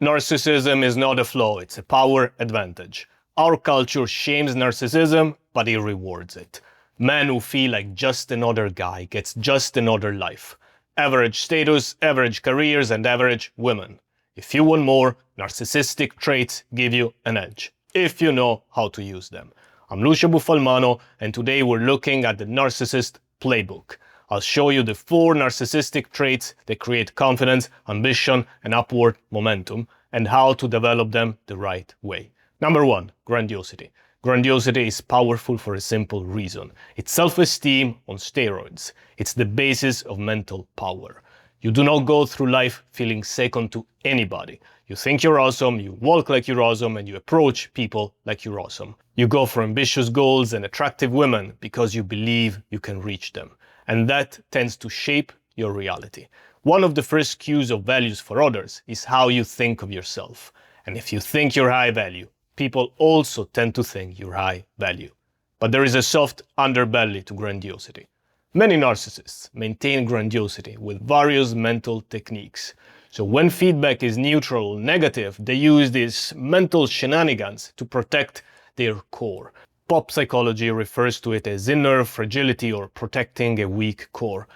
Narcissism is not a flaw, it's a power advantage. Our culture shames narcissism, but it rewards it. Men who feel like just another guy gets just another life. Average status, average careers, and average women. If you want more, narcissistic traits give you an edge, if you know how to use them. I'm Lucio Buffalmano, and today we're looking at the Narcissist playbook. I'll show you the 4 narcissistic traits that create confidence, ambition, and upward momentum, and how to develop them the right way. Number 1, grandiosity. Grandiosity is powerful for a simple reason. It's self-esteem on steroids. It's the basis of mental power. You do not go through life feeling second to anybody. You think you're awesome, you walk like you're awesome, and you approach people like you're awesome. You go for ambitious goals and attractive women because you believe you can reach them. And that tends to shape your reality. One of the first cues of values for others is how you think of yourself. And if you think you're high value, people also tend to think you're high value. But there is a soft underbelly to grandiosity. Many narcissists maintain grandiosity with various mental techniques. So when feedback is neutral or negative, they use these mental shenanigans to protect their core. Pop psychology refers to it as inner fragility or protecting a weak core.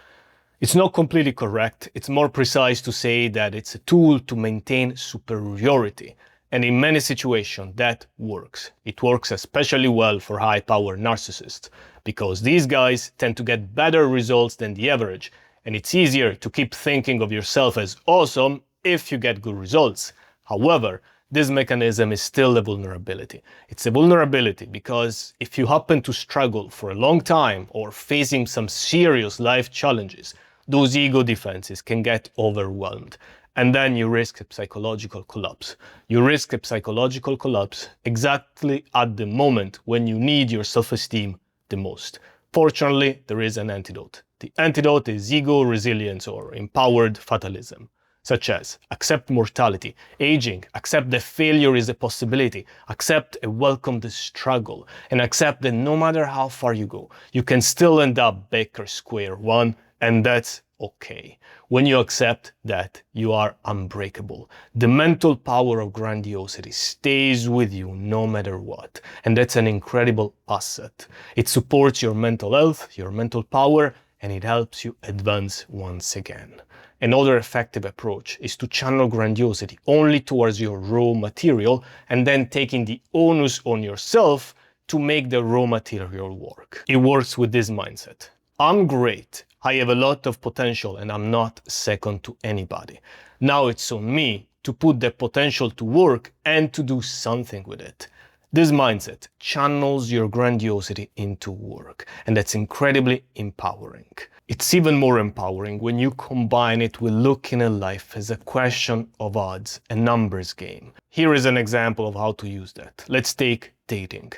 It's not completely correct. It's more precise to say that it's a tool to maintain superiority. And in many situations, that works. It works especially well for high-power narcissists, because these guys tend to get better results than the average, and it's easier to keep thinking of yourself as awesome if you get good results. However, this mechanism is still a vulnerability. It's a vulnerability because if you happen to struggle for a long time or facing some serious life challenges, those ego defenses can get overwhelmed. And then you risk a psychological collapse. You risk a psychological collapse exactly at the moment when you need your self-esteem the most. Fortunately, there is an antidote. The antidote is ego resilience or empowered fatalism, such as accept mortality, aging, accept that failure is a possibility, accept and welcome the struggle, and accept that no matter how far you go, you can still end up back at square one, and that's okay. When you accept that, you are unbreakable. The mental power of grandiosity stays with you no matter what, and that's an incredible asset. It supports your mental health, your mental power, and it helps you advance once again. Another effective approach is to channel grandiosity only towards your raw material and then taking the onus on yourself to make the raw material work. It works with this mindset. I'm great, I have a lot of potential and I'm not second to anybody. Now it's on me to put that potential to work and to do something with it. This mindset channels your grandiosity into work, and that's incredibly empowering. It's even more empowering when you combine it with looking at life as a question of odds, a numbers game. Here is an example of how to use that. Let's take dating.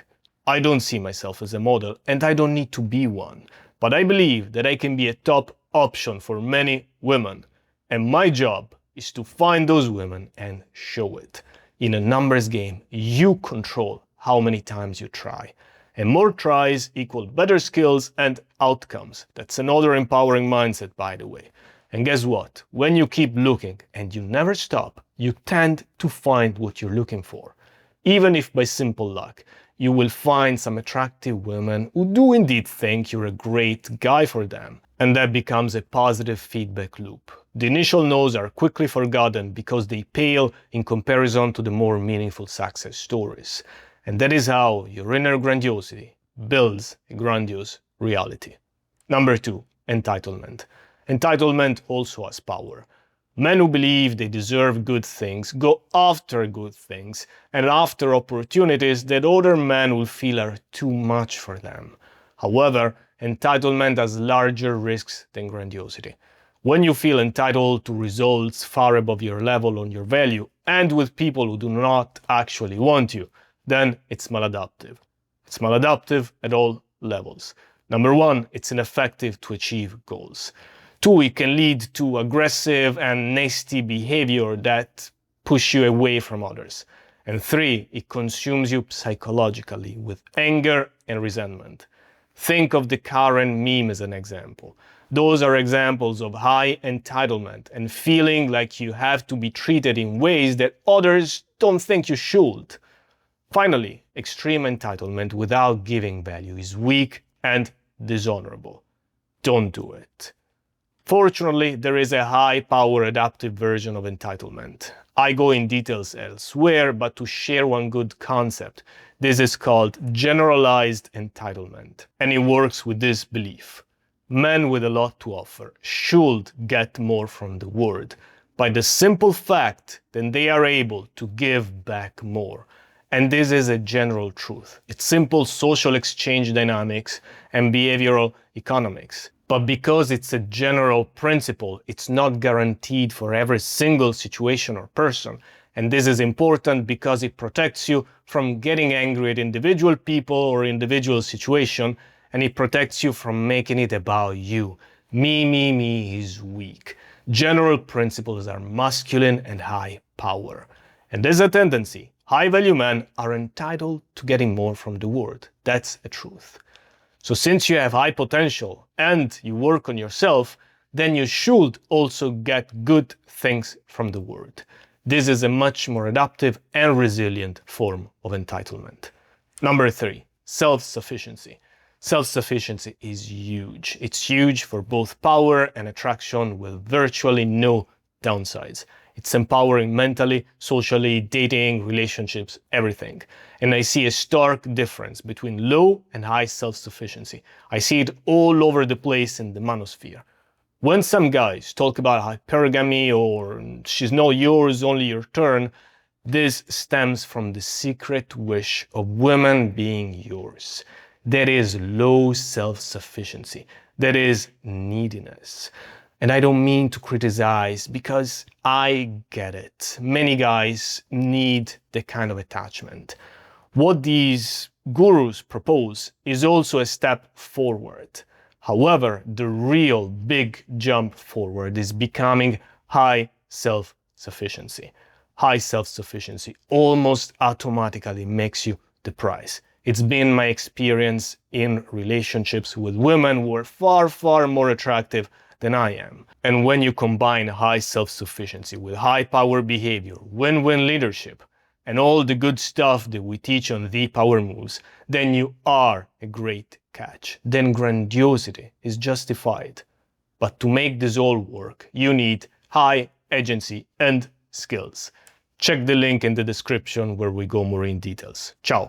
I don't see myself as a model, and I don't need to be one, but I believe that I can be a top option for many women, and my job is to find those women and show it. In a numbers game, you control how many times you try. And more tries equal better skills and outcomes. That's another empowering mindset, by the way. And guess what? When you keep looking and you never stop, you tend to find what you're looking for. Even if by simple luck, you will find some attractive women who do indeed think you're a great guy for them. And that becomes a positive feedback loop. The initial no's are quickly forgotten because they pale in comparison to the more meaningful success stories. And that is how your inner grandiosity builds a grandiose reality. Number 2, entitlement. Entitlement also has power. Men who believe they deserve good things go after good things and after opportunities that other men will feel are too much for them. However, entitlement has larger risks than grandiosity. When you feel entitled to results far above your level on your value and with people who do not actually want you, then it's maladaptive. It's maladaptive at all levels. Number 1, it's ineffective to achieve goals. 2, it can lead to aggressive and nasty behavior that push you away from others. And 3, it consumes you psychologically with anger and resentment. Think of the current meme as an example. Those are examples of high entitlement and feeling like you have to be treated in ways that others don't think you should. Finally, extreme entitlement without giving value is weak and dishonorable. Don't do it. Fortunately, there is a high-power adaptive version of entitlement. I go in details elsewhere, but to share one good concept, this is called generalized entitlement, and it works with this belief. Men with a lot to offer should get more from the world by the simple fact that they are able to give back more. And this is a general truth. It's simple social exchange dynamics and behavioral economics. But because it's a general principle, it's not guaranteed for every single situation or person. And this is important because it protects you from getting angry at individual people or individual situation, and it protects you from making it about you. Me is weak. General principles are masculine and high power. And there's a tendency. High-value men are entitled to getting more from the world. That's a truth. So since you have high potential and you work on yourself, then you should also get good things from the world. This is a much more adaptive and resilient form of entitlement. Number 3, self-sufficiency. Self-sufficiency is huge. It's huge for both power and attraction with virtually no downsides. It's empowering mentally, socially, dating, relationships, everything. And I see a stark difference between low and high self-sufficiency. I see it all over the place in the Manosphere. When some guys talk about hypergamy or she's not yours, only your turn, this stems from the secret wish of women being yours. That is low self-sufficiency. That is neediness. And I don't mean to criticize because I get it. Many guys need that kind of attachment. What these gurus propose is also a step forward. However, the real big jump forward is becoming high self-sufficiency. High self-sufficiency almost automatically makes you the prize. It's been my experience in relationships with women who are far more attractive than I am. And when you combine high self-sufficiency with high power behavior, win-win leadership, and all the good stuff that we teach on the power moves, then you are a great catch. Then grandiosity is justified. But to make this all work, you need high agency and skills. Check the link in the description where we go more in details. Ciao!